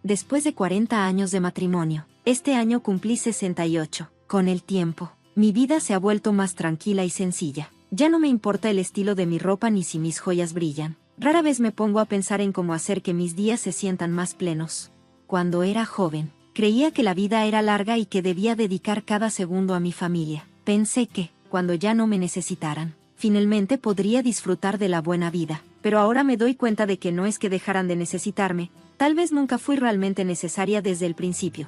después de 40 años de matrimonio. Este año cumplí 68. Con el tiempo, mi vida se ha vuelto más tranquila y sencilla. Ya no me importa el estilo de mi ropa ni si mis joyas brillan. Rara vez me pongo a pensar en cómo hacer que mis días se sientan más plenos. Cuando era joven, creía que la vida era larga y que debía dedicar cada segundo a mi familia. Pensé que, cuando ya no me necesitaran, finalmente podría disfrutar de la buena vida. Pero ahora me doy cuenta de que no es que dejaran de necesitarme, tal vez nunca fui realmente necesaria desde el principio.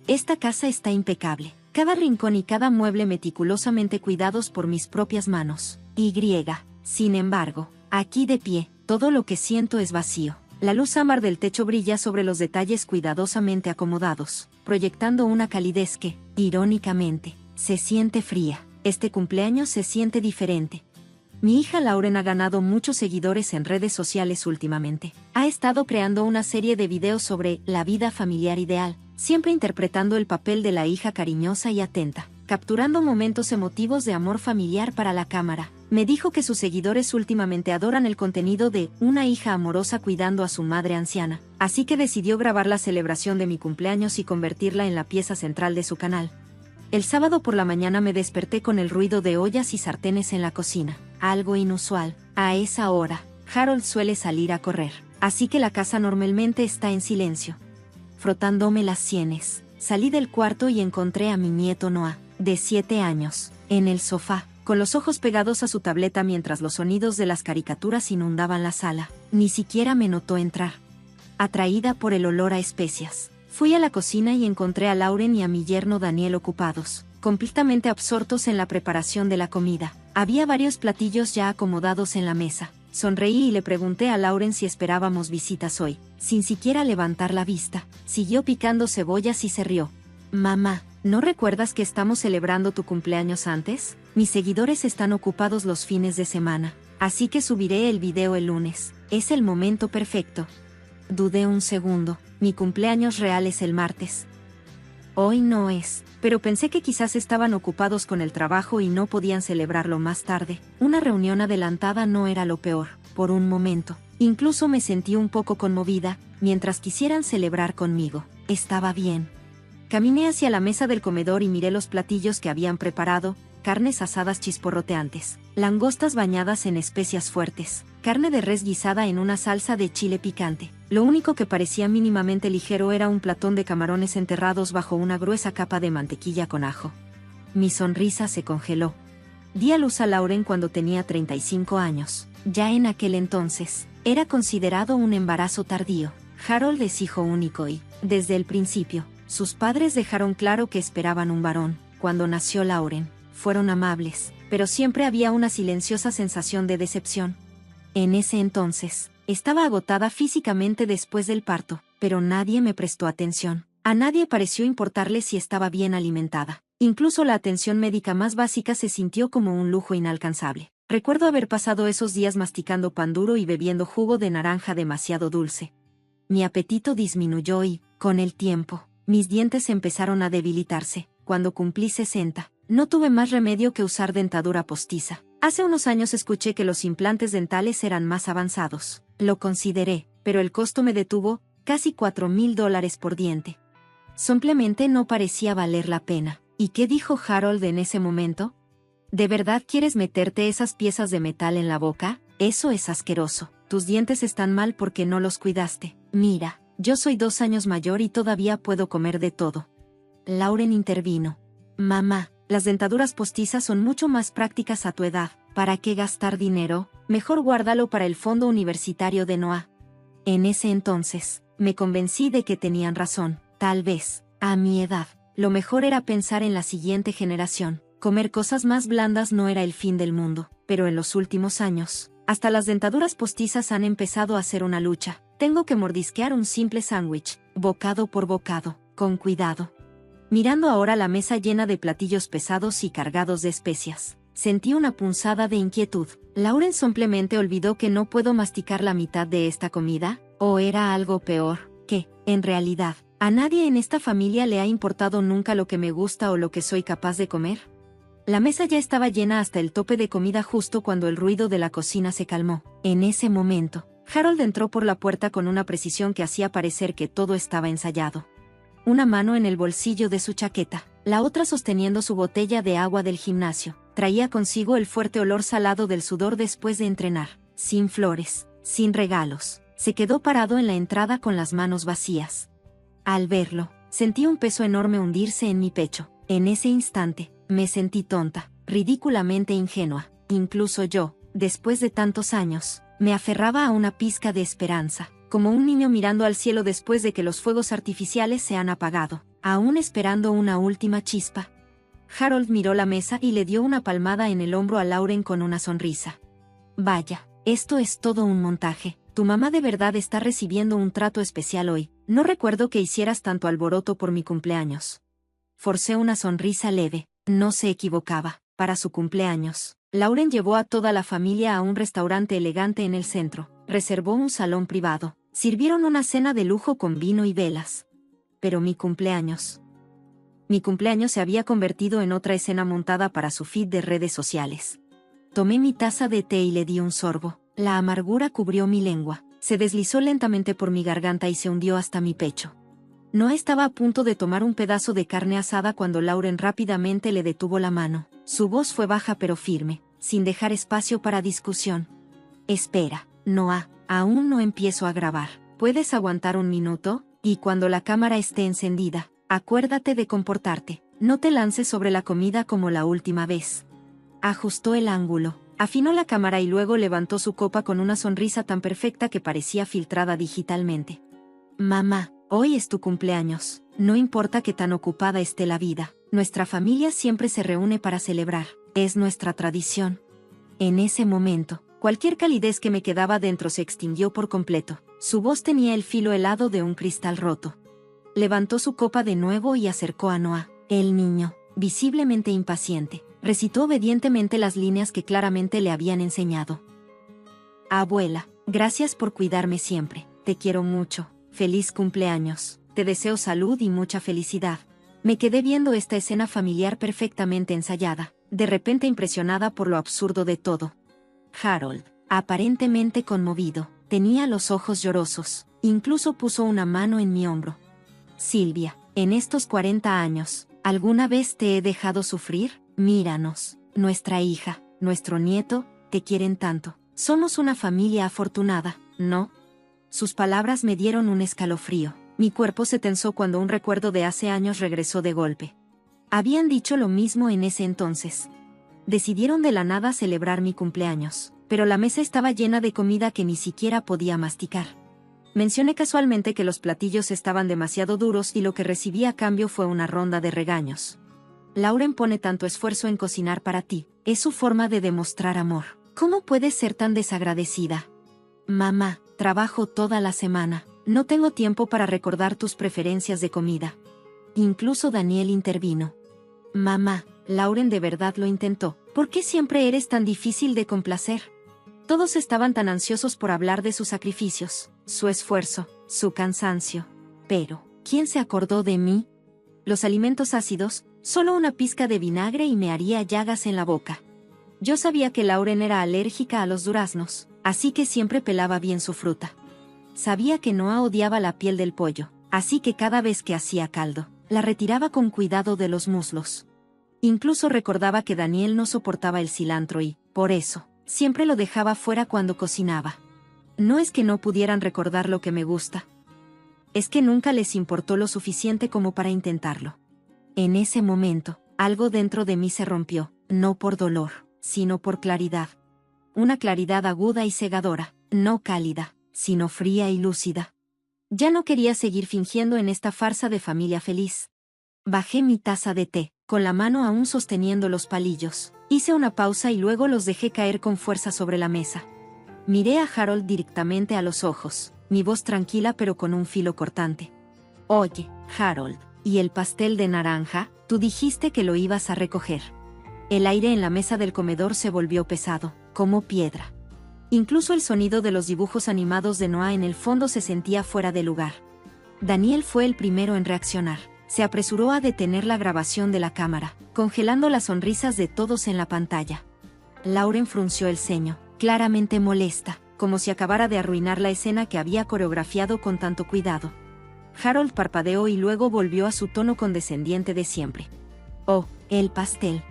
Esta casa está impecable. Cada rincón y cada mueble meticulosamente cuidados por mis propias manos. Sin embargo, aquí de pie, todo lo que siento es vacío. La luz ámbar del techo brilla sobre los detalles cuidadosamente acomodados, proyectando una calidez que, irónicamente, se siente fría. Este cumpleaños se siente diferente. Mi hija Lauren ha ganado muchos seguidores en redes sociales últimamente. Ha estado creando una serie de videos sobre la vida familiar ideal, siempre interpretando el papel de la hija cariñosa y atenta, capturando momentos emotivos de amor familiar para la cámara. Me dijo que sus seguidores últimamente adoran el contenido de una hija amorosa cuidando a su madre anciana, así que decidió grabar la celebración de mi cumpleaños y convertirla en la pieza central de su canal. El sábado por la mañana me desperté con el ruido de ollas y sartenes en la cocina, algo inusual. A esa hora, Harold suele salir a correr, así que la casa normalmente está en silencio. Frotándome las sienes, salí del cuarto y encontré a mi nieto Noah, de 7 años, en el sofá, con los ojos pegados a su tableta mientras los sonidos de las caricaturas inundaban la sala. Ni siquiera me notó entrar. Atraída por el olor a especias, fui a la cocina y encontré a Lauren y a mi yerno Daniel ocupados, completamente absortos en la preparación de la comida. Había varios platillos ya acomodados en la mesa. Sonreí y le pregunté a Lauren si esperábamos visitas hoy. Sin siquiera levantar la vista, siguió picando cebollas y se rió. Mamá, ¿no recuerdas que estamos celebrando tu cumpleaños antes? Mis seguidores están ocupados los fines de semana, así que subiré el video el lunes. Es el momento perfecto. Dudé un segundo. Mi cumpleaños real es el martes. Hoy no es, pero pensé que quizás estaban ocupados con el trabajo y no podían celebrarlo más tarde. Una reunión adelantada no era lo peor. Por un momento, incluso me sentí un poco conmovida, mientras quisieran celebrar conmigo. Estaba bien. Caminé hacia la mesa del comedor y miré los platillos que habían preparado: carnes asadas chisporroteantes, langostas bañadas en especias fuertes, carne de res guisada en una salsa de chile picante. Lo único que parecía mínimamente ligero era un platón de camarones enterrados bajo una gruesa capa de mantequilla con ajo. Mi sonrisa se congeló. Di a luz a Lauren cuando tenía 35 años. Ya en aquel entonces, era considerado un embarazo tardío. Harold es hijo único y, desde el principio, sus padres dejaron claro que esperaban un varón. Cuando nació Lauren, fueron amables, pero siempre había una silenciosa sensación de decepción. En ese entonces, estaba agotada físicamente después del parto, pero nadie me prestó atención. A nadie pareció importarle si estaba bien alimentada. Incluso la atención médica más básica se sintió como un lujo inalcanzable. Recuerdo haber pasado esos días masticando pan duro y bebiendo jugo de naranja demasiado dulce. Mi apetito disminuyó y, con el tiempo, mis dientes empezaron a debilitarse. Cuando cumplí 60, no tuve más remedio que usar dentadura postiza. Hace unos años escuché que los implantes dentales eran más avanzados. Lo consideré, pero el costo me detuvo, casi $4,000 por diente. Simplemente no parecía valer la pena. ¿Y qué dijo Harold en ese momento? ¿De verdad quieres meterte esas piezas de metal en la boca? Eso es asqueroso. Tus dientes están mal porque no los cuidaste. Mira, yo soy 2 años mayor y todavía puedo comer de todo. Lauren intervino. Mamá, las dentaduras postizas son mucho más prácticas a tu edad. ¿Para qué gastar dinero? Mejor guárdalo para el fondo universitario de Noah. En ese entonces, me convencí de que tenían razón. Tal vez, a mi edad, lo mejor era pensar en la siguiente generación. Comer cosas más blandas no era el fin del mundo, pero en los últimos años, hasta las dentaduras postizas han empezado a ser una lucha. Tengo que mordisquear un simple sándwich, bocado por bocado, con cuidado. Mirando ahora la mesa llena de platillos pesados y cargados de especias, sentí una punzada de inquietud. ¿Lauren simplemente olvidó que no puedo masticar la mitad de esta comida? ¿O era algo peor, que, en realidad, a nadie en esta familia le ha importado nunca lo que me gusta o lo que soy capaz de comer? La mesa ya estaba llena hasta el tope de comida justo cuando el ruido de la cocina se calmó. En ese momento, Harold entró por la puerta con una precisión que hacía parecer que todo estaba ensayado. Una mano en el bolsillo de su chaqueta, la otra sosteniendo su botella de agua del gimnasio. Traía consigo el fuerte olor salado del sudor después de entrenar. Sin flores, sin regalos. Se quedó parado en la entrada con las manos vacías. Al verlo, sentí un peso enorme hundirse en mi pecho. En ese instante, me sentí tonta, ridículamente ingenua. Incluso yo, después de tantos años, me aferraba a una pizca de esperanza, como un niño mirando al cielo después de que los fuegos artificiales se han apagado, aún esperando una última chispa. Harold miró la mesa y le dio una palmada en el hombro a Lauren con una sonrisa. Vaya, esto es todo un montaje. Tu mamá de verdad está recibiendo un trato especial hoy. No recuerdo que hicieras tanto alboroto por mi cumpleaños. Forcé una sonrisa leve. No se equivocaba. Para su cumpleaños, Lauren llevó a toda la familia a un restaurante elegante en el centro. Reservó un salón privado. Sirvieron una cena de lujo con vino y velas. Pero mi cumpleaños se había convertido en otra escena montada para su feed de redes sociales. Tomé mi taza de té y le di un sorbo. La amargura cubrió mi lengua, se deslizó lentamente por mi garganta y se hundió hasta mi pecho. No estaba a punto de tomar un pedazo de carne asada cuando Lauren rápidamente le detuvo la mano. Su voz fue baja pero firme, sin dejar espacio para discusión. Espera, Noah, aún no empiezo a grabar. ¿Puedes aguantar un minuto? Y cuando la cámara esté encendida, acuérdate de comportarte. No te lances sobre la comida como la última vez. Ajustó el ángulo, afinó la cámara y luego levantó su copa con una sonrisa tan perfecta que parecía filtrada digitalmente. Mamá, hoy es tu cumpleaños. No importa que tan ocupada esté la vida, nuestra familia siempre se reúne para celebrar. Es nuestra tradición. En ese momento, cualquier calidez que me quedaba dentro se extinguió por completo. Su voz tenía el filo helado de un cristal roto. Levantó su copa de nuevo y acercó a Noah. El niño, visiblemente impaciente, recitó obedientemente las líneas que claramente le habían enseñado. Abuela, gracias por cuidarme siempre. Te quiero mucho. Feliz cumpleaños. Te deseo salud y mucha felicidad. Me quedé viendo esta escena familiar perfectamente ensayada, de repente impresionada por lo absurdo de todo. Harold, aparentemente conmovido, tenía los ojos llorosos, incluso puso una mano en mi hombro. Silvia, en estos 40 años, ¿alguna vez te he dejado sufrir? Míranos, nuestra hija, nuestro nieto, te quieren tanto. Somos una familia afortunada, ¿no? Sus palabras me dieron un escalofrío. Mi cuerpo se tensó cuando un recuerdo de hace años regresó de golpe. Habían dicho lo mismo en ese entonces. Decidieron de la nada celebrar mi cumpleaños, pero la mesa estaba llena de comida que ni siquiera podía masticar. Mencioné casualmente que los platillos estaban demasiado duros y lo que recibí a cambio fue una ronda de regaños. Lauren pone tanto esfuerzo en cocinar para ti. Es su forma de demostrar amor. ¿Cómo puedes ser tan desagradecida? Mamá, trabajo toda la semana. No tengo tiempo para recordar tus preferencias de comida. Incluso Daniel intervino. Mamá, Lauren de verdad lo intentó. ¿Por qué siempre eres tan difícil de complacer? Todos estaban tan ansiosos por hablar de sus sacrificios, su esfuerzo, su cansancio. Pero, ¿quién se acordó de mí? Los alimentos ácidos, solo una pizca de vinagre y me haría llagas en la boca. Yo sabía que Lauren era alérgica a los duraznos, así que siempre pelaba bien su fruta. Sabía que Noah odiaba la piel del pollo, así que cada vez que hacía caldo, la retiraba con cuidado de los muslos. Incluso recordaba que Daniel no soportaba el cilantro y, por eso, siempre lo dejaba fuera cuando cocinaba. No es que no pudieran recordar lo que me gusta. Es que nunca les importó lo suficiente como para intentarlo. En ese momento, algo dentro de mí se rompió, no por dolor, sino por claridad. Una claridad aguda y cegadora, no cálida, sino fría y lúcida. Ya no quería seguir fingiendo en esta farsa de familia feliz. Bajé mi taza de té, con la mano aún sosteniendo los palillos. Hice una pausa y luego los dejé caer con fuerza sobre la mesa. Miré a Harold directamente a los ojos, mi voz tranquila pero con un filo cortante. Oye, Harold, ¿y el pastel de naranja? Tú dijiste que lo ibas a recoger. El aire en la mesa del comedor se volvió pesado, como piedra. Incluso el sonido de los dibujos animados de Noah en el fondo se sentía fuera de lugar. Daniel fue el primero en reaccionar. Se apresuró a detener la grabación de la cámara, congelando las sonrisas de todos en la pantalla. Lauren frunció el ceño, claramente molesta. como si acabara de arruinar la escena que había coreografiado con tanto cuidado. Harold parpadeó y luego volvió a su tono condescendiente de siempre. Oh, el pastel.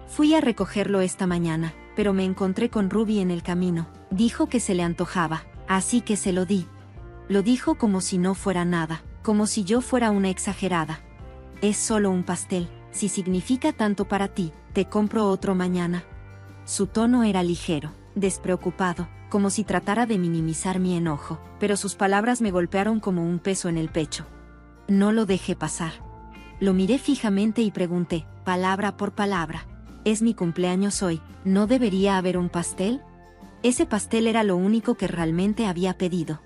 Fui a recogerlo esta mañana, pero me encontré con Ruby en el camino. Dijo que se le antojaba, así que se lo di. Lo dijo como si no fuera nada, como si yo fuera una exagerada. Es solo un pastel, si significa tanto para ti, te compro otro mañana. Su tono era ligero, despreocupado, como si tratara de minimizar mi enojo, pero sus palabras me golpearon como un peso en el pecho. No lo dejé pasar. Lo miré fijamente y pregunté, palabra por palabra. Es mi cumpleaños hoy, ¿no debería haber un pastel? Ese pastel era lo único que realmente había pedido.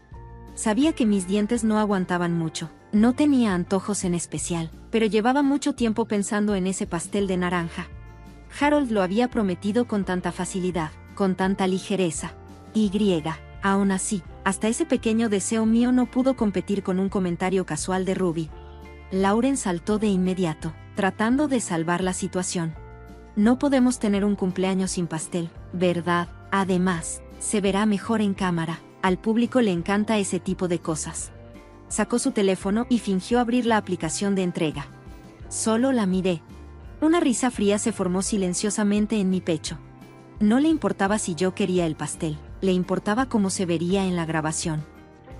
Sabía que mis dientes no aguantaban mucho, no tenía antojos en especial, pero llevaba mucho tiempo pensando en ese pastel de naranja. Harold lo había prometido con tanta facilidad, con tanta ligereza. Aún así, hasta ese pequeño deseo mío no pudo competir con un comentario casual de Ruby. Lauren saltó de inmediato, tratando de salvar la situación. No podemos tener un cumpleaños sin pastel, ¿verdad? Además, se verá mejor en cámara. Al público le encanta ese tipo de cosas. Sacó su teléfono y fingió abrir la aplicación de entrega. Solo la miré. Una risa fría se formó silenciosamente en mi pecho. No le importaba si yo quería el pastel, le importaba cómo se vería en la grabación.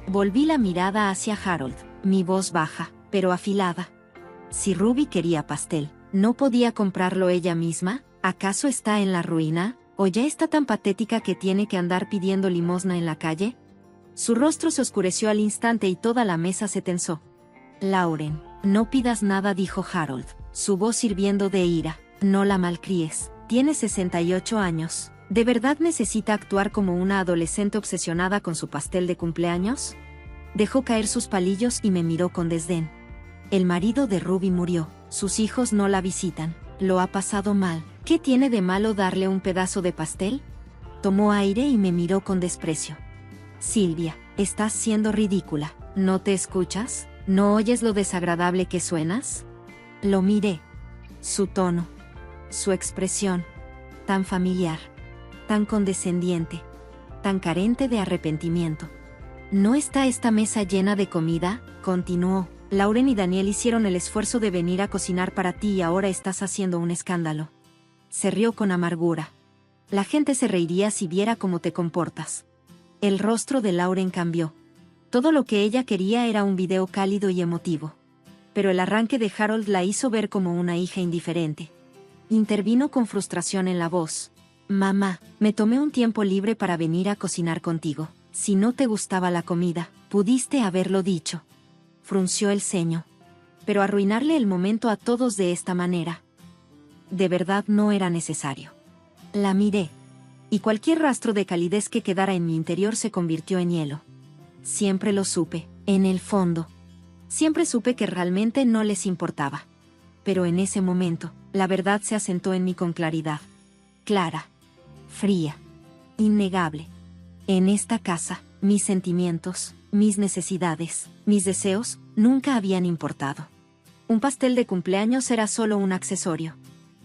Volví la mirada hacia Harold, mi voz baja, pero afilada. Si Ruby quería pastel, ¿no podía comprarlo ella misma? ¿Acaso está en la ruina? ¿O ya está tan patética que tiene que andar pidiendo limosna en la calle? Su rostro se oscureció al instante y toda la mesa se tensó. Lauren, no pidas nada, dijo Harold, su voz hirviendo de ira. No la malcríes, tiene 68 años. ¿De verdad necesita actuar como una adolescente obsesionada con su pastel de cumpleaños? Dejó caer sus palillos y me miró con desdén. El marido de Ruby murió, sus hijos no la visitan, lo ha pasado mal. ¿Qué tiene de malo darle un pedazo de pastel? Tomó aire y me miró con desprecio. Silvia, estás siendo ridícula, ¿no te escuchas? ¿No oyes lo desagradable que suenas? Lo miré. Su tono, su expresión, tan familiar, tan condescendiente, tan carente de arrepentimiento. ¿No está esta mesa llena de comida?, continuó. Lauren y Daniel hicieron el esfuerzo de venir a cocinar para ti y ahora estás haciendo un escándalo. Se rió con amargura. La gente se reiría si viera cómo te comportas. El rostro de Lauren cambió. Todo lo que ella quería era un video cálido y emotivo. Pero el arranque de Harold la hizo ver como una hija indiferente. Intervino con frustración en la voz. Mamá, me tomé un tiempo libre para venir a cocinar contigo. Si no te gustaba la comida, pudiste haberlo dicho. Frunció el ceño. Pero arruinarle el momento a todos de esta manera. De verdad no era necesario. La miré. Y cualquier rastro de calidez que quedara en mi interior se convirtió en hielo. Siempre lo supe, en el fondo. Siempre supe que realmente no les importaba. Pero en ese momento, la verdad se asentó en mí con claridad. Clara. Fría. Innegable. En esta casa, mis sentimientos, mis necesidades, mis deseos, nunca habían importado. Un pastel de cumpleaños era solo un accesorio.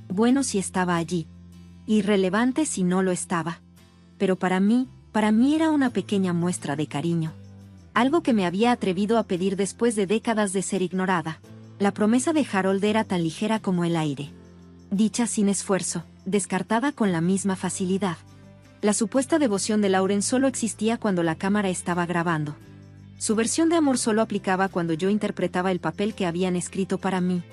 Bueno si estaba allí. Irrelevante si no lo estaba. Pero para mí era una pequeña muestra de cariño. Algo que me había atrevido a pedir después de décadas de ser ignorada. La promesa de Harold era tan ligera como el aire. Dicha sin esfuerzo, descartada con la misma facilidad. La supuesta devoción de Lauren solo existía cuando la cámara estaba grabando. Su versión de amor solo aplicaba cuando yo interpretaba el papel que habían escrito para mí.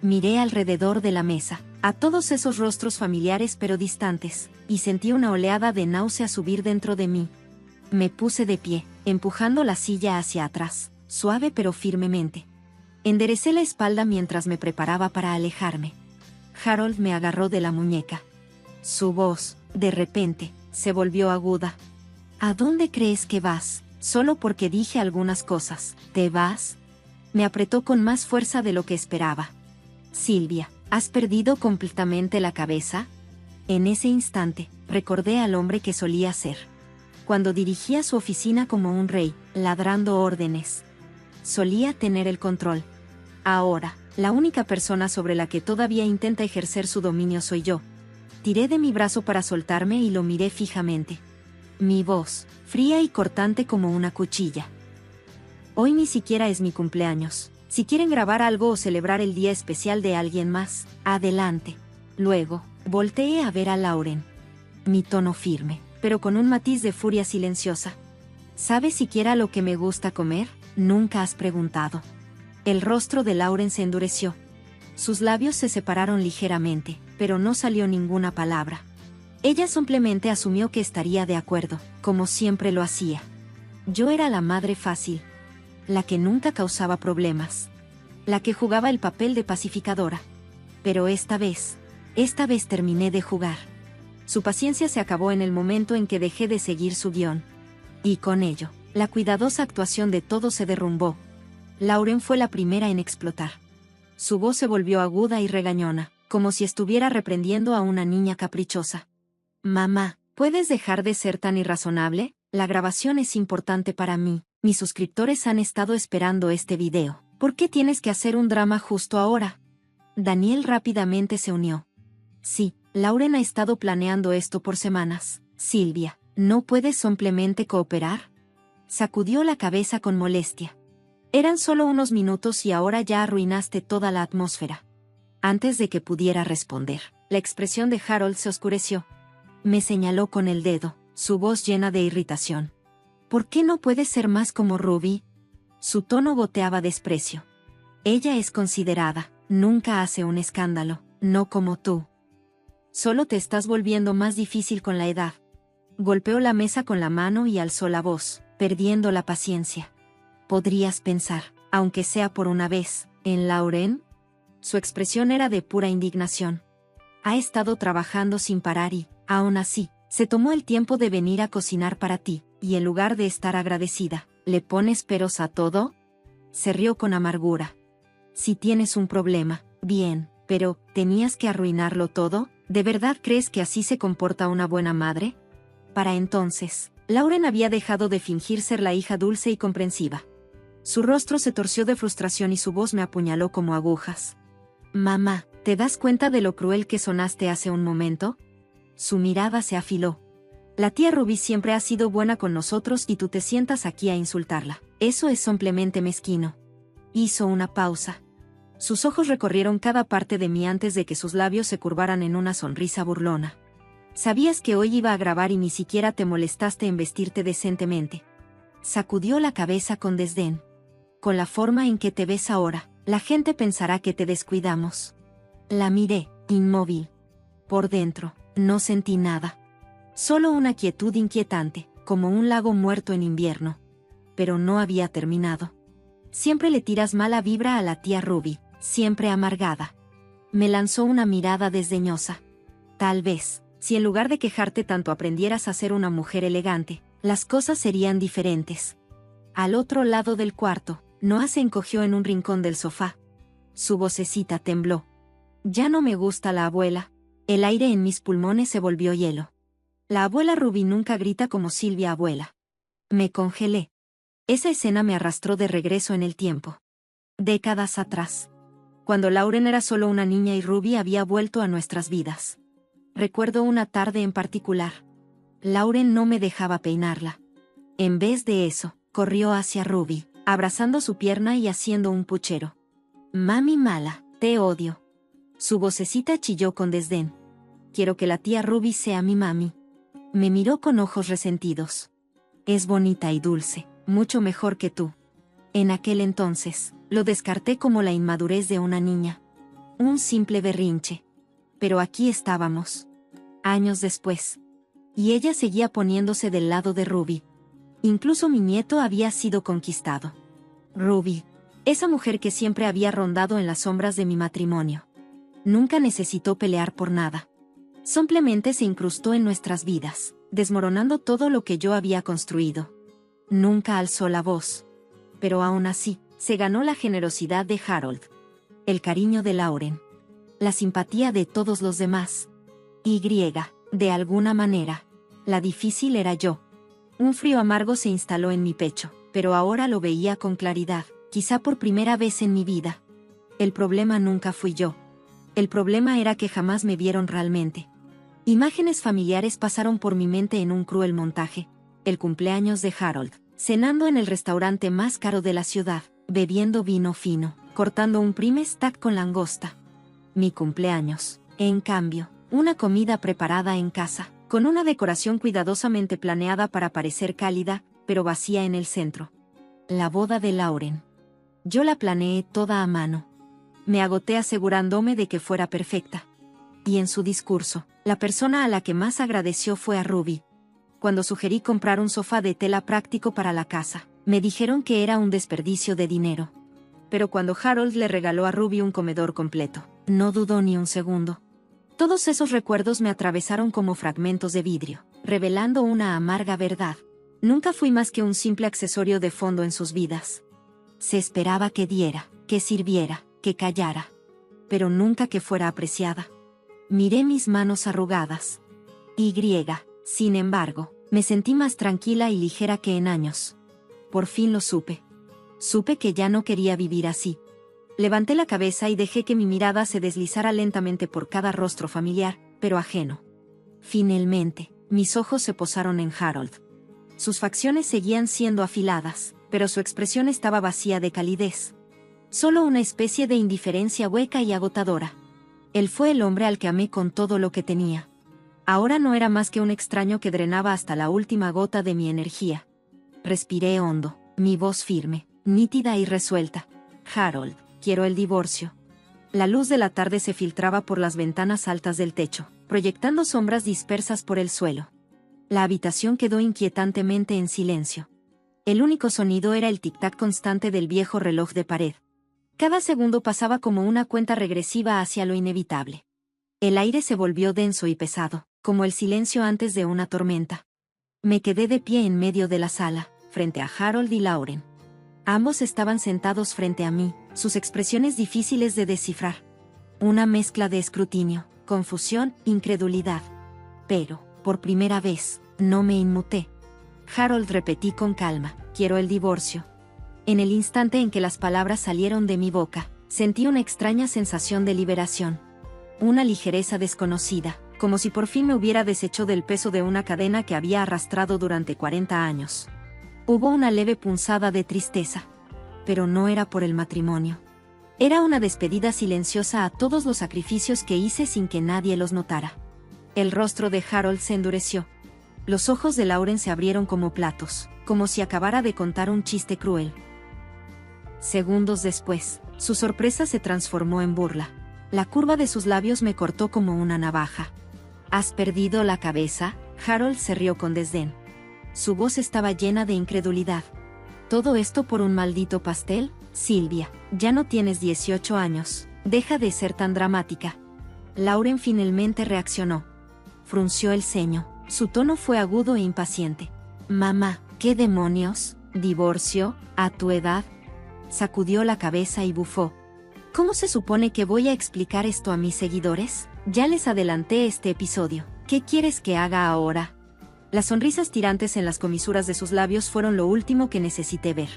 Miré alrededor de la mesa, a todos esos rostros familiares pero distantes, y sentí una oleada de náusea subir dentro de mí. Me puse de pie, empujando la silla hacia atrás, suave pero firmemente. Enderecé la espalda mientras me preparaba para alejarme. Harold me agarró de la muñeca. Su voz, de repente, se volvió aguda. ¿A dónde crees que vas? Solo porque dije algunas cosas, ¿te vas? Me apretó con más fuerza de lo que esperaba. Silvia, ¿has perdido completamente la cabeza? En ese instante, recordé al hombre que solía ser. Cuando dirigía su oficina como un rey, ladrando órdenes. Solía tener el control. Ahora, la única persona sobre la que todavía intenta ejercer su dominio soy yo. Tiré de mi brazo para soltarme y lo miré fijamente. Mi voz, fría y cortante como una cuchilla. Hoy ni siquiera es mi cumpleaños. Si quieren grabar algo o celebrar el día especial de alguien más, adelante. Luego, volteé a ver a Lauren. Mi tono firme, pero con un matiz de furia silenciosa. ¿Sabes siquiera lo que me gusta comer? Nunca has preguntado. El rostro de Lauren se endureció. Sus labios se separaron ligeramente, pero no salió ninguna palabra. Ella simplemente asumió que estaría de acuerdo, como siempre lo hacía. Yo era la madre fácil. La que nunca causaba problemas. La que jugaba el papel de pacificadora. Pero esta vez terminé de jugar. Su paciencia se acabó en el momento en que dejé de seguir su guión. Y con ello, la cuidadosa actuación de todos se derrumbó. Lauren fue la primera en explotar. Su voz se volvió aguda y regañona, como si estuviera reprendiendo a una niña caprichosa. Mamá, ¿puedes dejar de ser tan irrazonable? La grabación es importante para mí. Mis suscriptores han estado esperando este video. ¿Por qué tienes que hacer un drama justo ahora? Daniel rápidamente se unió. Sí, Lauren ha estado planeando esto por semanas. Silvia, ¿no puedes simplemente cooperar? Sacudió la cabeza con molestia. Eran solo unos minutos y ahora ya arruinaste toda la atmósfera. Antes de que pudiera responder, la expresión de Harold se oscureció. Me señaló con el dedo, su voz llena de irritación. ¿Por qué no puedes ser más como Ruby? Su tono goteaba desprecio. Ella es considerada, nunca hace un escándalo, no como tú. Solo te estás volviendo más difícil con la edad. Golpeó la mesa con la mano y alzó la voz, perdiendo la paciencia. Podrías pensar, aunque sea por una vez, en Lauren. Su expresión era de pura indignación. Ha estado trabajando sin parar y, aún así, se tomó el tiempo de venir a cocinar para ti, y en lugar de estar agradecida, ¿le pones peros a todo? Se rió con amargura. Si tienes un problema, bien, pero, ¿tenías que arruinarlo todo? ¿De verdad crees que así se comporta una buena madre? Para entonces, Lauren había dejado de fingir ser la hija dulce y comprensiva. Su rostro se torció de frustración y su voz me apuñaló como agujas. Mamá, ¿te das cuenta de lo cruel que sonaste hace un momento? Su mirada se afiló. La tía Ruby siempre ha sido buena con nosotros y tú te sientas aquí a insultarla. Eso es simplemente mezquino. Hizo una pausa. Sus ojos recorrieron cada parte de mí antes de que sus labios se curvaran en una sonrisa burlona. Sabías que hoy iba a grabar y ni siquiera te molestaste en vestirte decentemente. Sacudió la cabeza con desdén. Con la forma en que te ves ahora, la gente pensará que te descuidamos. La miré, inmóvil. Por dentro, no sentí nada. Solo una quietud inquietante, como un lago muerto en invierno. Pero no había terminado. Siempre le tiras mala vibra a la tía Ruby, siempre amargada. Me lanzó una mirada desdeñosa. Tal vez, si en lugar de quejarte tanto aprendieras a ser una mujer elegante, las cosas serían diferentes. Al otro lado del cuarto, Noah se encogió en un rincón del sofá. Su vocecita tembló. Ya no me gusta la abuela. El aire en mis pulmones se volvió hielo. La abuela Ruby nunca grita como Silvia abuela. Me congelé. Esa escena me arrastró de regreso en el tiempo. Décadas atrás. Cuando Lauren era solo una niña y Ruby había vuelto a nuestras vidas. Recuerdo una tarde en particular. Lauren no me dejaba peinarla. En vez de eso, corrió hacia Ruby, abrazando su pierna y haciendo un puchero. Mami mala, te odio. Su vocecita chilló con desdén. Quiero que la tía Ruby sea mi mami. Me miró con ojos resentidos. Es bonita y dulce, mucho mejor que tú. En aquel entonces, lo descarté como la inmadurez de una niña. Un simple berrinche. Pero aquí estábamos. Años después. Y ella seguía poniéndose del lado de Ruby. Incluso mi nieto había sido conquistado. Ruby. Esa mujer que siempre había rondado en las sombras de mi matrimonio. Nunca necesitó pelear por nada. Simplemente se incrustó en nuestras vidas, desmoronando todo lo que yo había construido. Nunca alzó la voz. Pero aún así, se ganó la generosidad de Harold. El cariño de Lauren. La simpatía de todos los demás. Y, de alguna manera, la difícil era yo. Un frío amargo se instaló en mi pecho, pero ahora lo veía con claridad, quizá por primera vez en mi vida. El problema nunca fui yo. El problema era que jamás me vieron realmente. Imágenes familiares pasaron por mi mente en un cruel montaje. El cumpleaños de Harold, cenando en el restaurante más caro de la ciudad, bebiendo vino fino, cortando un prime steak con langosta. Mi cumpleaños, en cambio, una comida preparada en casa, con una decoración cuidadosamente planeada para parecer cálida, pero vacía en el centro. La boda de Lauren. Yo la planeé toda a mano. Me agoté asegurándome de que fuera perfecta. Y en su discurso, la persona a la que más agradeció fue a Ruby. Cuando sugerí comprar un sofá de tela práctico para la casa, me dijeron que era un desperdicio de dinero. Pero cuando Harold le regaló a Ruby un comedor completo, no dudó ni un segundo. Todos esos recuerdos me atravesaron como fragmentos de vidrio, revelando una amarga verdad. Nunca fui más que un simple accesorio de fondo en sus vidas. Se esperaba que diera, que sirviera, que callara. Pero nunca que fuera apreciada. Miré mis manos arrugadas. Sin embargo, me sentí más tranquila y ligera que en años. Por fin lo supe. Supe que ya no quería vivir así. Levanté la cabeza y dejé que mi mirada se deslizara lentamente por cada rostro familiar, pero ajeno. Finalmente, mis ojos se posaron en Harold. Sus facciones seguían siendo afiladas, pero su expresión estaba vacía de calidez. Solo una especie de indiferencia hueca y agotadora. Él fue el hombre al que amé con todo lo que tenía. Ahora no era más que un extraño que drenaba hasta la última gota de mi energía. Respiré hondo, mi voz firme, nítida y resuelta. Harold, quiero el divorcio. La luz de la tarde se filtraba por las ventanas altas del techo, proyectando sombras dispersas por el suelo. La habitación quedó inquietantemente en silencio. El único sonido era el tic-tac constante del viejo reloj de pared. Cada segundo pasaba como una cuenta regresiva hacia lo inevitable. El aire se volvió denso y pesado, como el silencio antes de una tormenta. Me quedé de pie en medio de la sala, frente a Harold y Lauren. Ambos estaban sentados frente a mí, sus expresiones difíciles de descifrar. Una mezcla de escrutinio, confusión, incredulidad. Pero, por primera vez, no me inmuté. Harold, repetí con calma, quiero el divorcio. En el instante en que las palabras salieron de mi boca, sentí una extraña sensación de liberación. Una ligereza desconocida, como si por fin me hubiera deshecho del peso de una cadena que había arrastrado durante 40 años. Hubo una leve punzada de tristeza. Pero no era por el matrimonio. Era una despedida silenciosa a todos los sacrificios que hice sin que nadie los notara. El rostro de Harold se endureció. Los ojos de Lauren se abrieron como platos, como si acabara de contar un chiste cruel. Segundos después, su sorpresa se transformó en burla. La curva de sus labios me cortó como una navaja. ¿Has perdido la cabeza? Harold se rió con desdén. Su voz estaba llena de incredulidad. ¿Todo esto por un maldito pastel? Silvia, ya no tienes 18 años. Deja de ser tan dramática. Lauren finalmente reaccionó. Frunció el ceño. Su tono fue agudo e impaciente. Mamá, ¿qué demonios? ¿Divorcio? ¿A tu edad? Sacudió la cabeza y bufó. ¿Cómo se supone que voy a explicar esto a mis seguidores? Ya les adelanté este episodio. ¿Qué quieres que haga ahora? Las sonrisas tirantes en las comisuras de sus labios fueron lo último que necesité ver.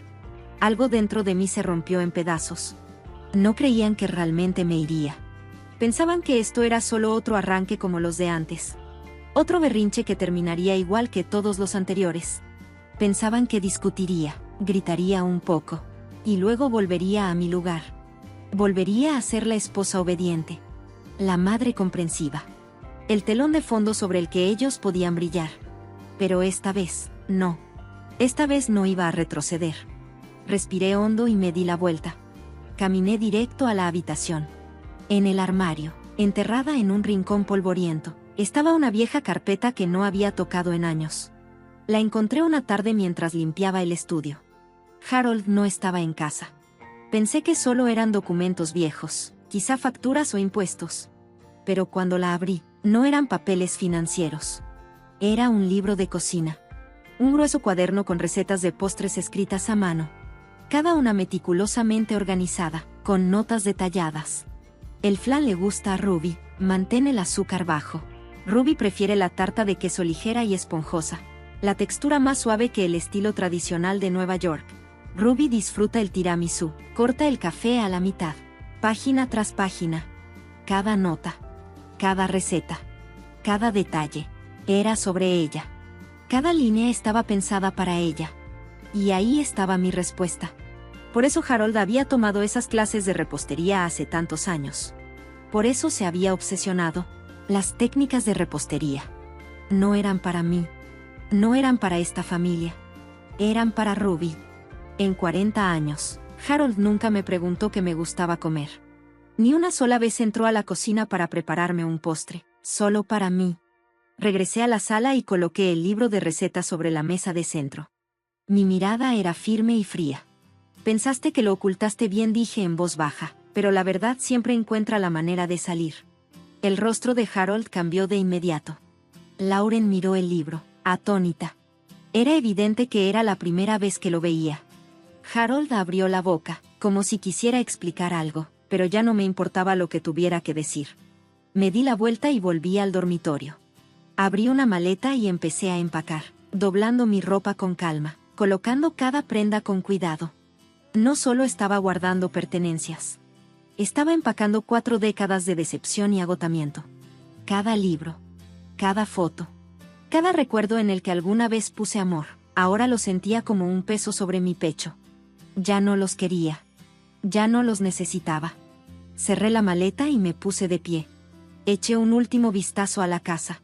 Algo dentro de mí se rompió en pedazos. No creían que realmente me iría. Pensaban que esto era solo otro arranque como los de antes. Otro berrinche que terminaría igual que todos los anteriores. Pensaban que discutiría, gritaría un poco, y luego volvería a mi lugar. Volvería a ser la esposa obediente. La madre comprensiva. El telón de fondo sobre el que ellos podían brillar. Pero esta vez, no. Esta vez no iba a retroceder. Respiré hondo y me di la vuelta. Caminé directo a la habitación. En el armario, enterrada en un rincón polvoriento, estaba una vieja carpeta que no había tocado en años. La encontré una tarde mientras limpiaba el estudio. Harold no estaba en casa. Pensé que solo eran documentos viejos, quizá facturas o impuestos. Pero cuando la abrí, no eran papeles financieros. Era un libro de cocina. Un grueso cuaderno con recetas de postres escritas a mano. Cada una meticulosamente organizada, con notas detalladas. El flan le gusta a Ruby, mantén el azúcar bajo. Ruby prefiere la tarta de queso ligera y esponjosa. La textura más suave que el estilo tradicional de Nueva York. Ruby disfruta el tiramisú, corta el café a la mitad. Página tras página. Cada nota. Cada receta. Cada detalle era sobre ella. Cada línea estaba pensada para ella. Y ahí estaba mi respuesta. Por eso Harold había tomado esas clases de repostería hace tantos años. Por eso se había obsesionado. Las técnicas de repostería no eran para mí. No eran para esta familia. Eran para Ruby. En 40 años, Harold nunca me preguntó qué me gustaba comer. Ni una sola vez entró a la cocina para prepararme un postre, solo para mí. Regresé a la sala y coloqué el libro de recetas sobre la mesa de centro. Mi mirada era firme y fría. Pensaste que lo ocultaste bien, dije en voz baja, pero la verdad siempre encuentra la manera de salir. El rostro de Harold cambió de inmediato. Lauren miró el libro, atónita. Era evidente que era la primera vez que lo veía. Harold abrió la boca, como si quisiera explicar algo, pero ya no me importaba lo que tuviera que decir. Me di la vuelta y volví al dormitorio. Abrí una maleta y empecé a empacar, doblando mi ropa con calma, colocando cada prenda con cuidado. No solo estaba guardando pertenencias. Estaba empacando 4 décadas de decepción y agotamiento. Cada libro, cada foto, cada recuerdo en el que alguna vez puse amor, ahora lo sentía como un peso sobre mi pecho. Ya no los quería. Ya no los necesitaba. Cerré la maleta y me puse de pie. Eché un último vistazo a la casa.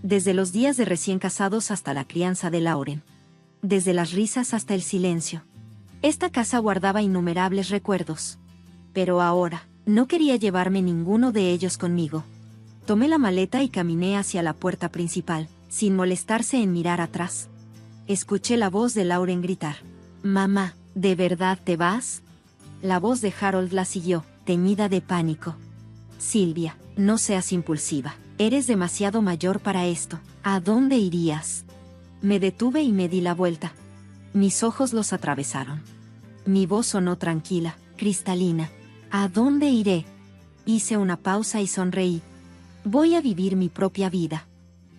Desde los días de recién casados hasta la crianza de Lauren. Desde las risas hasta el silencio. Esta casa guardaba innumerables recuerdos. Pero ahora, no quería llevarme ninguno de ellos conmigo. Tomé la maleta y caminé hacia la puerta principal, sin molestarse en mirar atrás. Escuché la voz de Lauren gritar: «Mamá, ¿de verdad te vas?». La voz de Harold la siguió, teñida de pánico. «Silvia, no seas impulsiva. Eres demasiado mayor para esto. ¿A dónde irías?». Me detuve y me di la vuelta. Mis ojos los atravesaron. Mi voz sonó tranquila, cristalina. «¿A dónde iré?». Hice una pausa y sonreí. «Voy a vivir mi propia vida».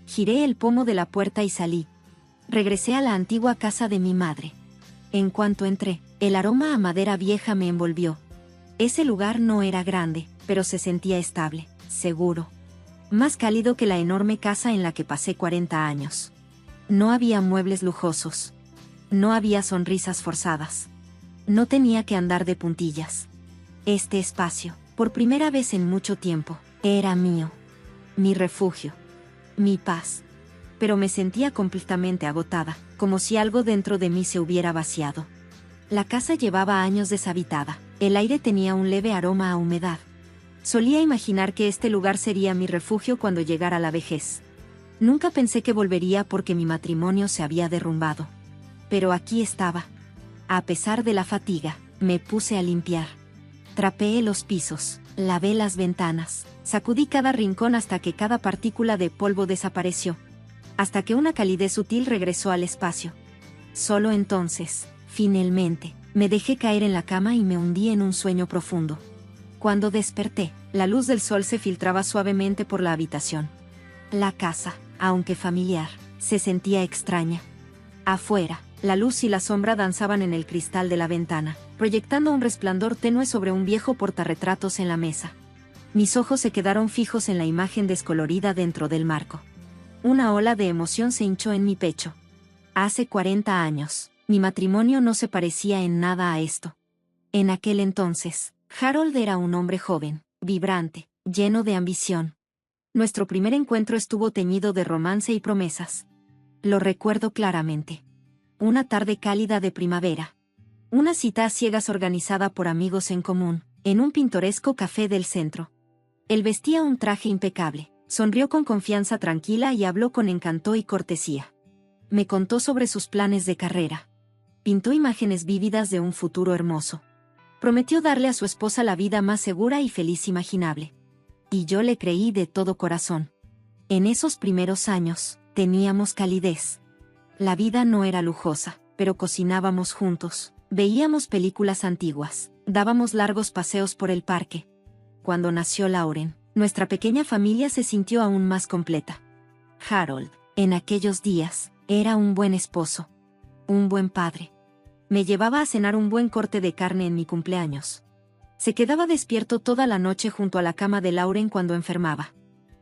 Giré el pomo de la puerta y salí. Regresé a la antigua casa de mi madre. En cuanto entré, el aroma a madera vieja me envolvió. Ese lugar no era grande, pero se sentía estable, seguro. Más cálido que la enorme casa en la que pasé 40 años. No había muebles lujosos. No había sonrisas forzadas. No tenía que andar de puntillas. Este espacio, por primera vez en mucho tiempo, era mío. Mi refugio. Mi paz. Pero me sentía completamente agotada, como si algo dentro de mí se hubiera vaciado. La casa llevaba años deshabitada. El aire tenía un leve aroma a humedad. Solía imaginar que este lugar sería mi refugio cuando llegara la vejez. Nunca pensé que volvería porque mi matrimonio se había derrumbado. Pero aquí estaba. A pesar de la fatiga, me puse a limpiar. Trapeé los pisos, lavé las ventanas, sacudí cada rincón hasta que cada partícula de polvo desapareció. Hasta que una calidez sutil regresó al espacio. Solo entonces, finalmente, me dejé caer en la cama y me hundí en un sueño profundo. Cuando desperté, la luz del sol se filtraba suavemente por la habitación. La casa, aunque familiar, se sentía extraña. Afuera, la luz y la sombra danzaban en el cristal de la ventana, proyectando un resplandor tenue sobre un viejo portarretratos en la mesa. Mis ojos se quedaron fijos en la imagen descolorida dentro del marco. Una ola de emoción se hinchó en mi pecho. Hace 40 años, mi matrimonio no se parecía en nada a esto. En aquel entonces, Harold era un hombre joven, vibrante, lleno de ambición. Nuestro primer encuentro estuvo teñido de romance y promesas. Lo recuerdo claramente. Una tarde cálida de primavera. Una cita a ciegas organizada por amigos en común, en un pintoresco café del centro. Él vestía un traje impecable, sonrió con confianza tranquila y habló con encanto y cortesía. Me contó sobre sus planes de carrera. Pintó imágenes vívidas de un futuro hermoso. Prometió darle a su esposa la vida más segura y feliz imaginable. Y yo le creí de todo corazón. En esos primeros años, teníamos calidez. La vida no era lujosa, pero cocinábamos juntos, veíamos películas antiguas, dábamos largos paseos por el parque. Cuando nació Lauren, nuestra pequeña familia se sintió aún más completa. Harold, en aquellos días, era un buen esposo. Un buen padre. Me llevaba a cenar un buen corte de carne en mi cumpleaños. Se quedaba despierto toda la noche junto a la cama de Lauren cuando enfermaba.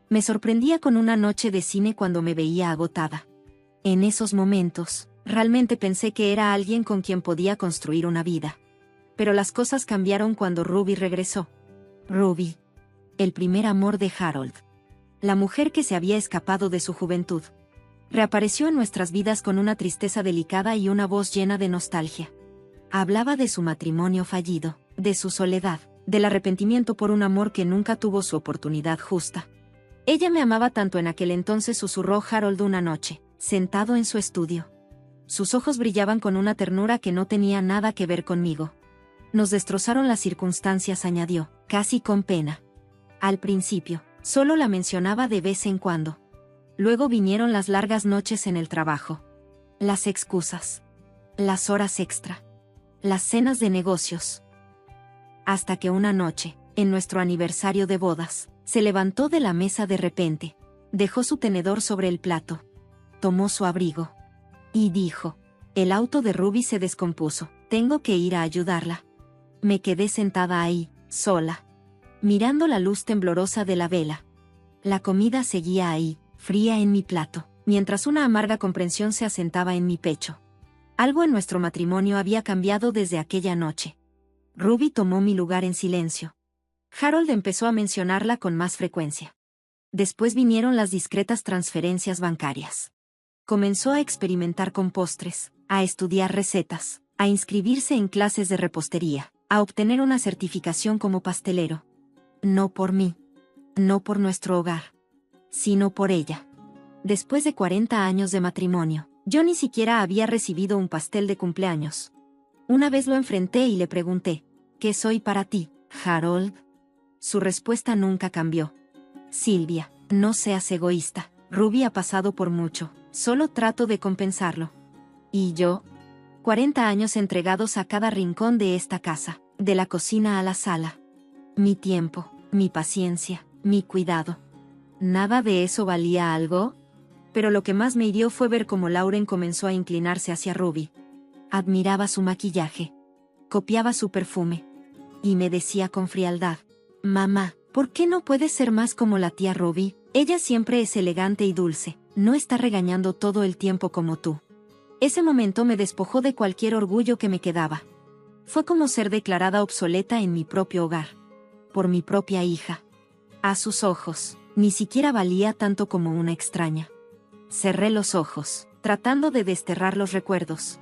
Me sorprendía con una noche de cine cuando me veía agotada. En esos momentos, realmente pensé que era alguien con quien podía construir una vida. Pero las cosas cambiaron cuando Ruby regresó. Ruby. El primer amor de Harold. La mujer que se había escapado de su juventud. Reapareció en nuestras vidas con una tristeza delicada y una voz llena de nostalgia. Hablaba de su matrimonio fallido, de su soledad, del arrepentimiento por un amor que nunca tuvo su oportunidad justa. Ella me amaba tanto en aquel entonces, susurró Harold una noche, sentado en su estudio. Sus ojos brillaban con una ternura que no tenía nada que ver conmigo. Nos destrozaron las circunstancias, añadió, casi con pena. Al principio, solo la mencionaba de vez en cuando. Luego vinieron las largas noches en el trabajo. Las excusas. Las horas extra. Las cenas de negocios. Hasta que una noche, en nuestro aniversario de bodas, se levantó de la mesa de repente. Dejó su tenedor sobre el plato. Tomó su abrigo. Y dijo, el auto de Ruby se descompuso, tengo que ir a ayudarla. Me quedé sentada ahí, sola, mirando la luz temblorosa de la vela. La comida seguía ahí, fría en mi plato, mientras una amarga comprensión se asentaba en mi pecho. Algo en nuestro matrimonio había cambiado desde aquella noche. Ruby tomó mi lugar en silencio. Harold empezó a mencionarla con más frecuencia. Después vinieron las discretas transferencias bancarias. Comenzó a experimentar con postres, a estudiar recetas, a inscribirse en clases de repostería, a obtener una certificación como pastelero. No por mí, no por nuestro hogar, sino por ella. Después de 40 años de matrimonio, yo ni siquiera había recibido un pastel de cumpleaños. Una vez lo enfrenté y le pregunté, ¿qué soy para ti, Harold? Su respuesta nunca cambió. Silvia, no seas egoísta. Ruby ha pasado por mucho, solo trato de compensarlo. ¿Y yo? 40 años entregados a cada rincón de esta casa, de la cocina a la sala. Mi tiempo, mi paciencia, mi cuidado. ¿Nada de eso valía algo? Pero lo que más me hirió fue ver cómo Lauren comenzó a inclinarse hacia Ruby. Admiraba su maquillaje. Copiaba su perfume. Y me decía con frialdad, mamá, ¿por qué no puedes ser más como la tía Ruby? Ella siempre es elegante y dulce, no está regañando todo el tiempo como tú. Ese momento me despojó de cualquier orgullo que me quedaba. Fue como ser declarada obsoleta en mi propio hogar. Por mi propia hija. A sus ojos, ni siquiera valía tanto como una extraña. Cerré los ojos, tratando de desterrar los recuerdos.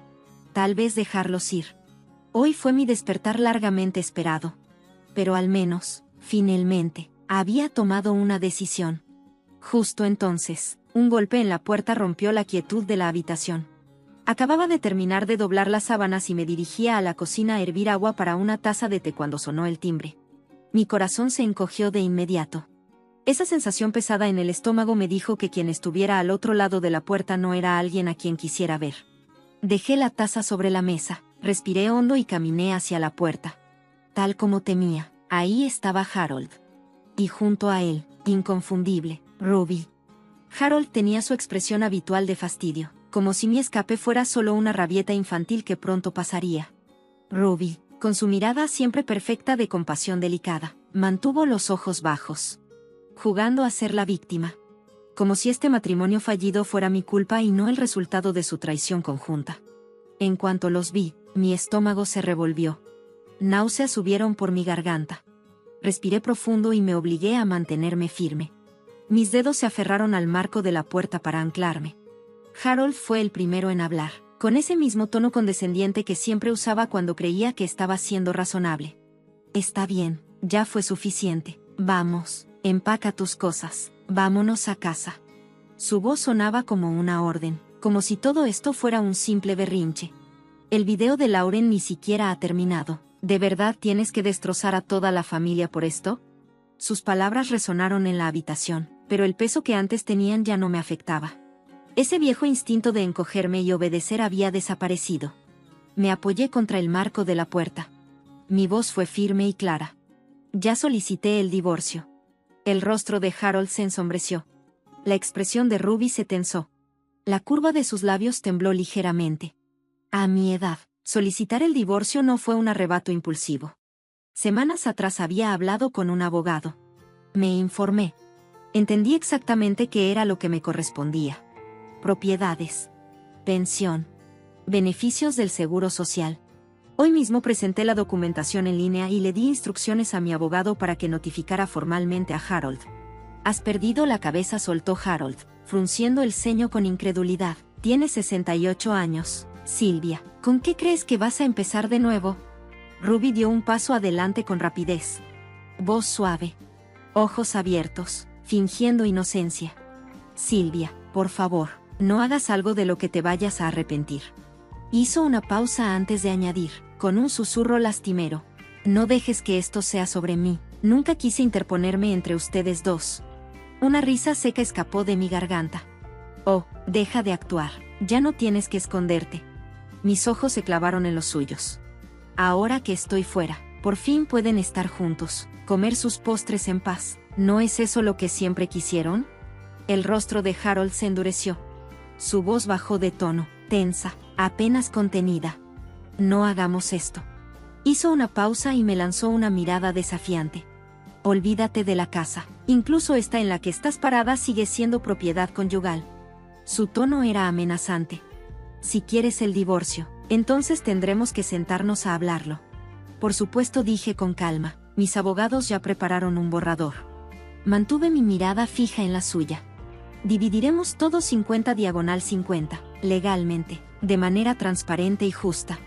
Tal vez dejarlos ir. Hoy fue mi despertar largamente esperado. Pero al menos, finalmente, había tomado una decisión. Justo entonces, un golpe en la puerta rompió la quietud de la habitación. Acababa de terminar de doblar las sábanas y me dirigía a la cocina a hervir agua para una taza de té cuando sonó el timbre. Mi corazón se encogió de inmediato. Esa sensación pesada en el estómago me dijo que quien estuviera al otro lado de la puerta no era alguien a quien quisiera ver. Dejé la taza sobre la mesa, respiré hondo y caminé hacia la puerta. Tal como temía, ahí estaba Harold. Y junto a él, inconfundible, Ruby. Harold tenía su expresión habitual de fastidio, como si mi escape fuera solo una rabieta infantil que pronto pasaría. Ruby, con su mirada siempre perfecta de compasión delicada, mantuvo los ojos bajos, jugando a ser la víctima. Como si este matrimonio fallido fuera mi culpa y no el resultado de su traición conjunta. En cuanto los vi, mi estómago se revolvió. Náuseas subieron por mi garganta. Respiré profundo y me obligué a mantenerme firme. Mis dedos se aferraron al marco de la puerta para anclarme. Harold fue el primero en hablar, con ese mismo tono condescendiente que siempre usaba cuando creía que estaba siendo razonable. Está bien, ya fue suficiente. Vamos, empaca tus cosas, vámonos a casa. Su voz sonaba como una orden, como si todo esto fuera un simple berrinche. El video de Lauren ni siquiera ha terminado. ¿De verdad tienes que destrozar a toda la familia por esto? Sus palabras resonaron en la habitación, pero el peso que antes tenían ya no me afectaba. Ese viejo instinto de encogerme y obedecer había desaparecido. Me apoyé contra el marco de la puerta. Mi voz fue firme y clara. Ya solicité el divorcio. El rostro de Harold se ensombreció. La expresión de Ruby se tensó. La curva de sus labios tembló ligeramente. A mi edad, solicitar el divorcio no fue un arrebato impulsivo. Semanas atrás había hablado con un abogado. Me informé. Entendí exactamente qué era lo que me correspondía. Propiedades, pensión, beneficios del seguro social. Hoy mismo presenté la documentación en línea y le di instrucciones a mi abogado para que notificara formalmente a Harold. «Has perdido la cabeza», soltó Harold, frunciendo el ceño con incredulidad. «Tienes 68 años, Sylvia. ¿Con qué crees que vas a empezar de nuevo?» Ruby dio un paso adelante con rapidez. Voz suave. Ojos abiertos, fingiendo inocencia. «Sylvia, por favor, no hagas algo de lo que te vayas a arrepentir». Hizo una pausa antes de añadir, con un susurro lastimero. «No dejes que esto sea sobre mí. Nunca quise interponerme entre ustedes dos». Una risa seca escapó de mi garganta. «Oh, deja de actuar. Ya no tienes que esconderte». Mis ojos se clavaron en los suyos. «Ahora que estoy fuera, por fin pueden estar juntos, comer sus postres en paz. ¿No es eso lo que siempre quisieron?» El rostro de Harold se endureció. Su voz bajó de tono, tensa, apenas contenida. «No hagamos esto». Hizo una pausa y me lanzó una mirada desafiante. «Olvídate de la casa. Incluso esta en la que estás parada sigue siendo propiedad conyugal». Su tono era amenazante. «Si quieres el divorcio, entonces tendremos que sentarnos a hablarlo». «Por supuesto», dije con calma. «Mis abogados ya prepararon un borrador». Mantuve mi mirada fija en la suya. «Dividiremos todo 50/50, legalmente, de manera transparente y justa».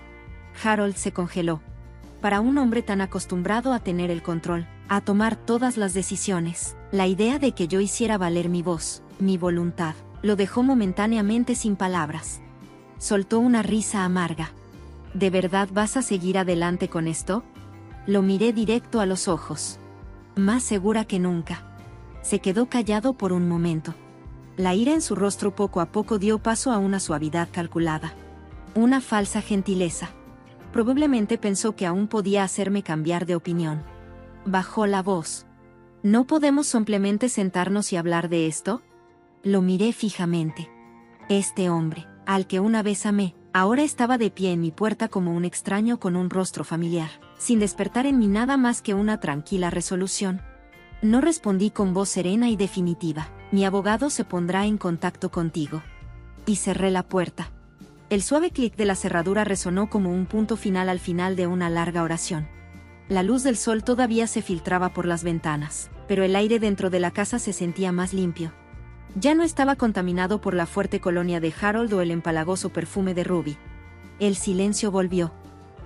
Harold se congeló. Para un hombre tan acostumbrado a tener el control, a tomar todas las decisiones, la idea de que yo hiciera valer mi voz, mi voluntad, lo dejó momentáneamente sin palabras. Soltó una risa amarga. «¿De verdad vas a seguir adelante con esto?» Lo miré directo a los ojos. Más segura que nunca. Se quedó callado por un momento. La ira en su rostro poco a poco dio paso a una suavidad calculada. Una falsa gentileza. Probablemente pensó que aún podía hacerme cambiar de opinión. Bajó la voz. «¿No podemos simplemente sentarnos y hablar de esto?» Lo miré fijamente. Este hombre, al que una vez amé, ahora estaba de pie en mi puerta como un extraño con un rostro familiar, sin despertar en mí nada más que una tranquila resolución. No respondí con voz serena y definitiva. «Mi abogado se pondrá en contacto contigo». Y cerré la puerta. El suave clic de la cerradura resonó como un punto final al final de una larga oración. La luz del sol todavía se filtraba por las ventanas, pero el aire dentro de la casa se sentía más limpio. Ya no estaba contaminado por la fuerte colonia de Harold o el empalagoso perfume de Ruby. El silencio volvió.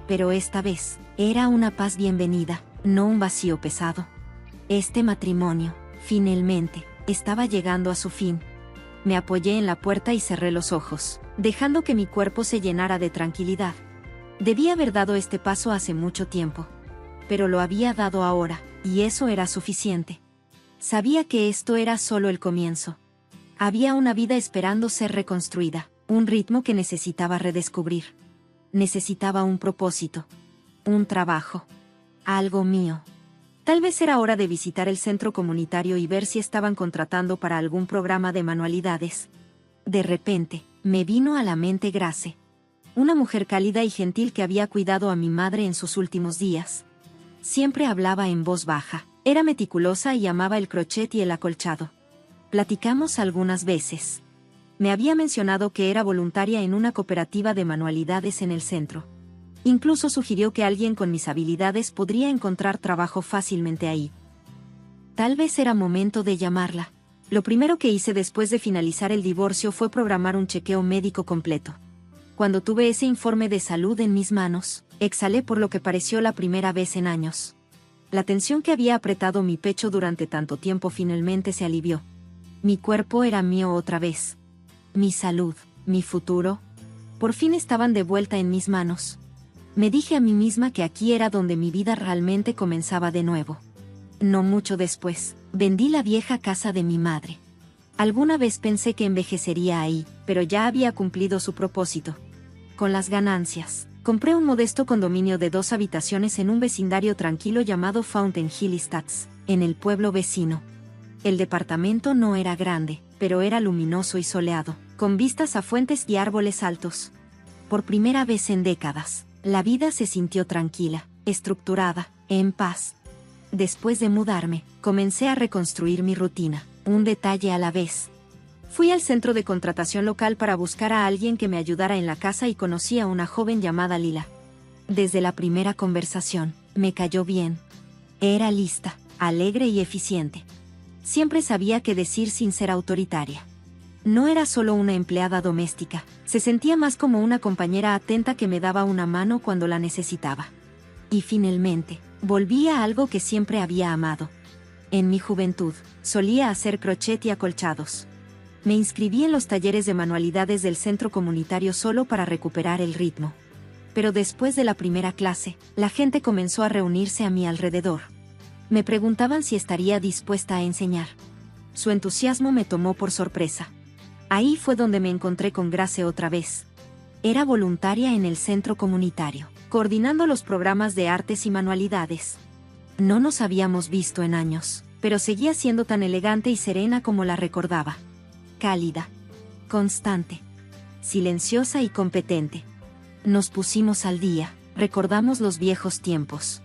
Pero esta vez, era una paz bienvenida, no un vacío pesado. Este matrimonio, finalmente, estaba llegando a su fin. Me apoyé en la puerta y cerré los ojos, dejando que mi cuerpo se llenara de tranquilidad. Debía haber dado este paso hace mucho tiempo. Pero lo había dado ahora, y eso era suficiente. Sabía que esto era solo el comienzo. Había una vida esperando ser reconstruida, un ritmo que necesitaba redescubrir. Necesitaba un propósito. Un trabajo. Algo mío. Tal vez era hora de visitar el centro comunitario y ver si estaban contratando para algún programa de manualidades. De repente, me vino a la mente Grace. Una mujer cálida y gentil que había cuidado a mi madre en sus últimos días. Siempre hablaba en voz baja, era meticulosa y amaba el crochet y el acolchado. Platicamos algunas veces. Me había mencionado que era voluntaria en una cooperativa de manualidades en el centro. Incluso sugirió que alguien con mis habilidades podría encontrar trabajo fácilmente ahí. Tal vez era momento de llamarla. Lo primero que hice después de finalizar el divorcio fue programar un chequeo médico completo. Cuando tuve ese informe de salud en mis manos, exhalé por lo que pareció la primera vez en años. La tensión que había apretado mi pecho durante tanto tiempo finalmente se alivió. Mi cuerpo era mío otra vez. Mi salud, mi futuro, por fin estaban de vuelta en mis manos. Me dije a mí misma que aquí era donde mi vida realmente comenzaba de nuevo. No mucho después, vendí la vieja casa de mi madre. Alguna vez pensé que envejecería ahí, pero ya había cumplido su propósito. Con las ganancias, compré un modesto condominio de 2 habitaciones en un vecindario tranquilo llamado Fountain Hill Estates, en el pueblo vecino. El departamento no era grande, pero era luminoso y soleado, con vistas a fuentes y árboles altos. Por primera vez en décadas, la vida se sintió tranquila, estructurada, en paz. Después de mudarme, comencé a reconstruir mi rutina. un detalle a la vez. Fui al centro de contratación local para buscar a alguien que me ayudara en la casa y conocí a una joven llamada Lila. Desde la primera conversación, me cayó bien. Era lista, alegre y eficiente. Siempre sabía qué decir sin ser autoritaria. No era solo una empleada doméstica, se sentía más como una compañera atenta que me daba una mano cuando la necesitaba. Y finalmente, volví a algo que siempre había amado. En mi juventud, solía hacer crochet y acolchados. Me inscribí en los talleres de manualidades del centro comunitario solo para recuperar el ritmo. Pero después de la primera clase, la gente comenzó a reunirse a mi alrededor. Me preguntaban si estaría dispuesta a enseñar. Su entusiasmo me tomó por sorpresa. Ahí fue donde me encontré con Grace otra vez. Era voluntaria en el centro comunitario, coordinando los programas de artes y manualidades. No nos habíamos visto en años, pero seguía siendo tan elegante y serena como la recordaba. Cálida, constante, silenciosa y competente. Nos pusimos al día, recordamos los viejos tiempos.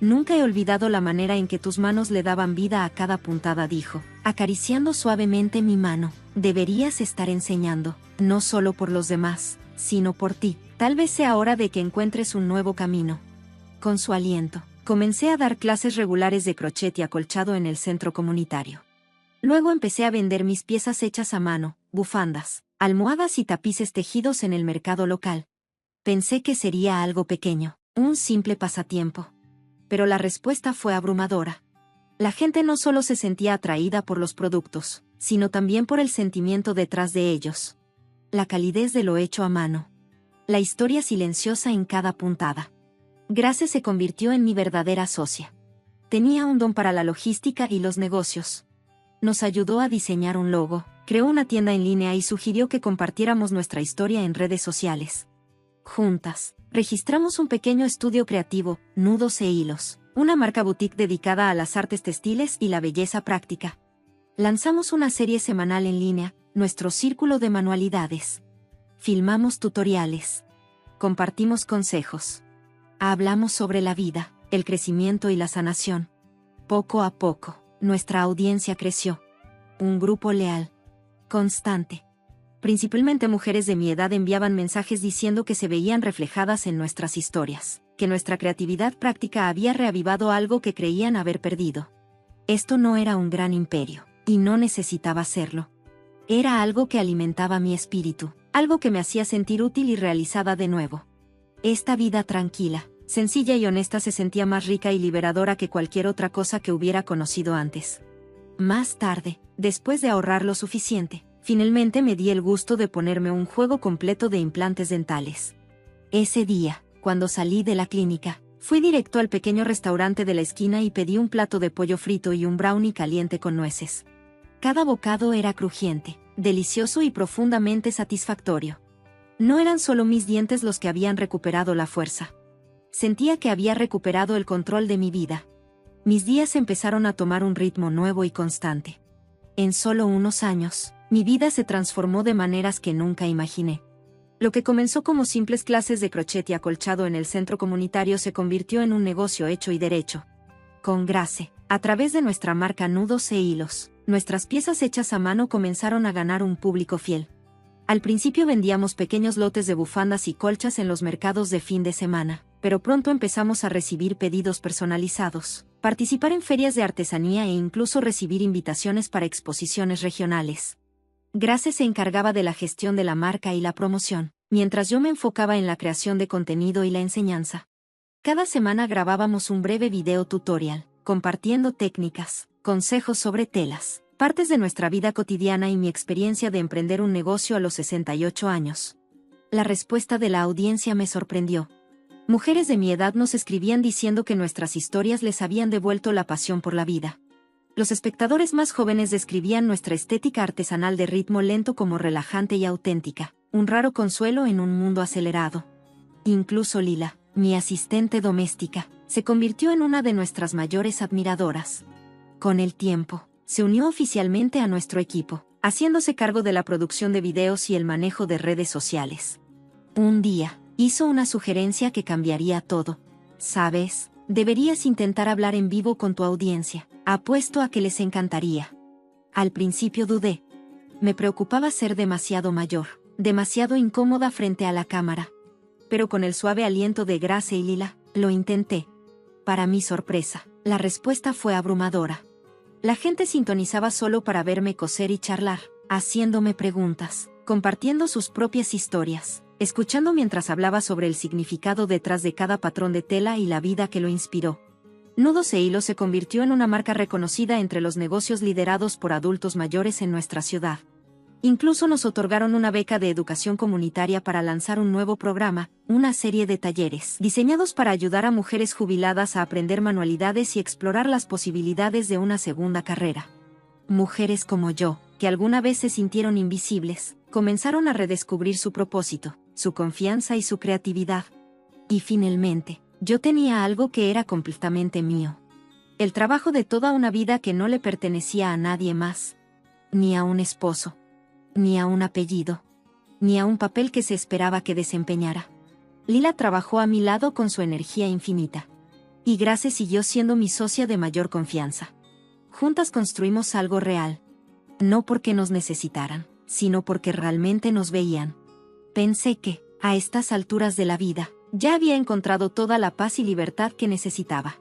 Nunca he olvidado la manera en que tus manos le daban vida a cada puntada, dijo, acariciando suavemente mi mano. Deberías estar enseñando, no solo por los demás, sino por ti. Tal vez sea hora de que encuentres un nuevo camino. Con su aliento, comencé a dar clases regulares de crochet y acolchado en el centro comunitario. Luego empecé a vender mis piezas hechas a mano, bufandas, almohadas y tapices tejidos en el mercado local. Pensé que sería algo pequeño, un simple pasatiempo. Pero la respuesta fue abrumadora. La gente no solo se sentía atraída por los productos, sino también por el sentimiento detrás de ellos. La calidez de lo hecho a mano. La historia silenciosa en cada puntada. Grace se convirtió en mi verdadera socia. Tenía un don para la logística y los negocios. Nos ayudó a diseñar un logo, creó una tienda en línea y sugirió que compartiéramos nuestra historia en redes sociales. Juntas, registramos un pequeño estudio creativo, Nudos e Hilos, una marca boutique dedicada a las artes textiles y la belleza práctica. Lanzamos una serie semanal en línea, Nuestro Círculo de Manualidades. Filmamos tutoriales. Compartimos consejos. Hablamos sobre la vida, el crecimiento y la sanación. Poco a poco, nuestra audiencia creció. Un grupo leal, constante. Principalmente mujeres de mi edad enviaban mensajes diciendo que se veían reflejadas en nuestras historias, que nuestra creatividad práctica había reavivado algo que creían haber perdido. Esto no era un gran imperio, y no necesitaba serlo. Era algo que alimentaba mi espíritu, algo que me hacía sentir útil y realizada de nuevo. Esta vida tranquila, sencilla y honesta se sentía más rica y liberadora que cualquier otra cosa que hubiera conocido antes. Más tarde, después de ahorrar lo suficiente, finalmente me di el gusto de ponerme un juego completo de implantes dentales. Ese día, cuando salí de la clínica, fui directo al pequeño restaurante de la esquina y pedí un plato de pollo frito y un brownie caliente con nueces. Cada bocado era crujiente, delicioso y profundamente satisfactorio. No eran solo mis dientes los que habían recuperado la fuerza. Sentía que había recuperado el control de mi vida. Mis días empezaron a tomar un ritmo nuevo y constante. En solo unos años, mi vida se transformó de maneras que nunca imaginé. Lo que comenzó como simples clases de crochet y acolchado en el centro comunitario se convirtió en un negocio hecho y derecho. Con Grace, a través de nuestra marca Nudos e Hilos, nuestras piezas hechas a mano comenzaron a ganar un público fiel. Al principio vendíamos pequeños lotes de bufandas y colchas en los mercados de fin de semana, pero pronto empezamos a recibir pedidos personalizados, participar en ferias de artesanía e incluso recibir invitaciones para exposiciones regionales. Grace se encargaba de la gestión de la marca y la promoción, mientras yo me enfocaba en la creación de contenido y la enseñanza. Cada semana grabábamos un breve video tutorial, compartiendo técnicas, consejos sobre telas, partes de nuestra vida cotidiana y mi experiencia de emprender un negocio a los 68 años. La respuesta de la audiencia me sorprendió. Mujeres de mi edad nos escribían diciendo que nuestras historias les habían devuelto la pasión por la vida. Los espectadores más jóvenes describían nuestra estética artesanal de ritmo lento como relajante y auténtica, un raro consuelo en un mundo acelerado. Incluso Lila, mi asistente doméstica, se convirtió en una de nuestras mayores admiradoras. Con el tiempo, se unió oficialmente a nuestro equipo, haciéndose cargo de la producción de videos y el manejo de redes sociales. Un día, hizo una sugerencia que cambiaría todo. ¿Sabes? Deberías intentar hablar en vivo con tu audiencia. Apuesto a que les encantaría. Al principio dudé. Me preocupaba ser demasiado mayor, demasiado incómoda frente a la cámara. Pero con el suave aliento de Grace y Lila, lo intenté. Para mi sorpresa, la respuesta fue abrumadora. La gente sintonizaba solo para verme coser y charlar, haciéndome preguntas, compartiendo sus propias historias, escuchando mientras hablaba sobre el significado detrás de cada patrón de tela y la vida que lo inspiró. Nudos e Hilo se convirtió en una marca reconocida entre los negocios liderados por adultos mayores en nuestra ciudad. Incluso nos otorgaron una beca de educación comunitaria para lanzar un nuevo programa, una serie de talleres diseñados para ayudar a mujeres jubiladas a aprender manualidades y explorar las posibilidades de una segunda carrera. Mujeres como yo, que alguna vez se sintieron invisibles, comenzaron a redescubrir su propósito, su confianza y su creatividad. Y finalmente, yo tenía algo que era completamente mío. El trabajo de toda una vida que no le pertenecía a nadie más. Ni a un esposo. Ni a un apellido. Ni a un papel que se esperaba que desempeñara. Lila trabajó a mi lado con su energía infinita. Y Grace siguió siendo mi socia de mayor confianza. Juntas construimos algo real. No porque nos necesitaran, sino porque realmente nos veían. Pensé que, a estas alturas de la vida, ya había encontrado toda la paz y libertad que necesitaba.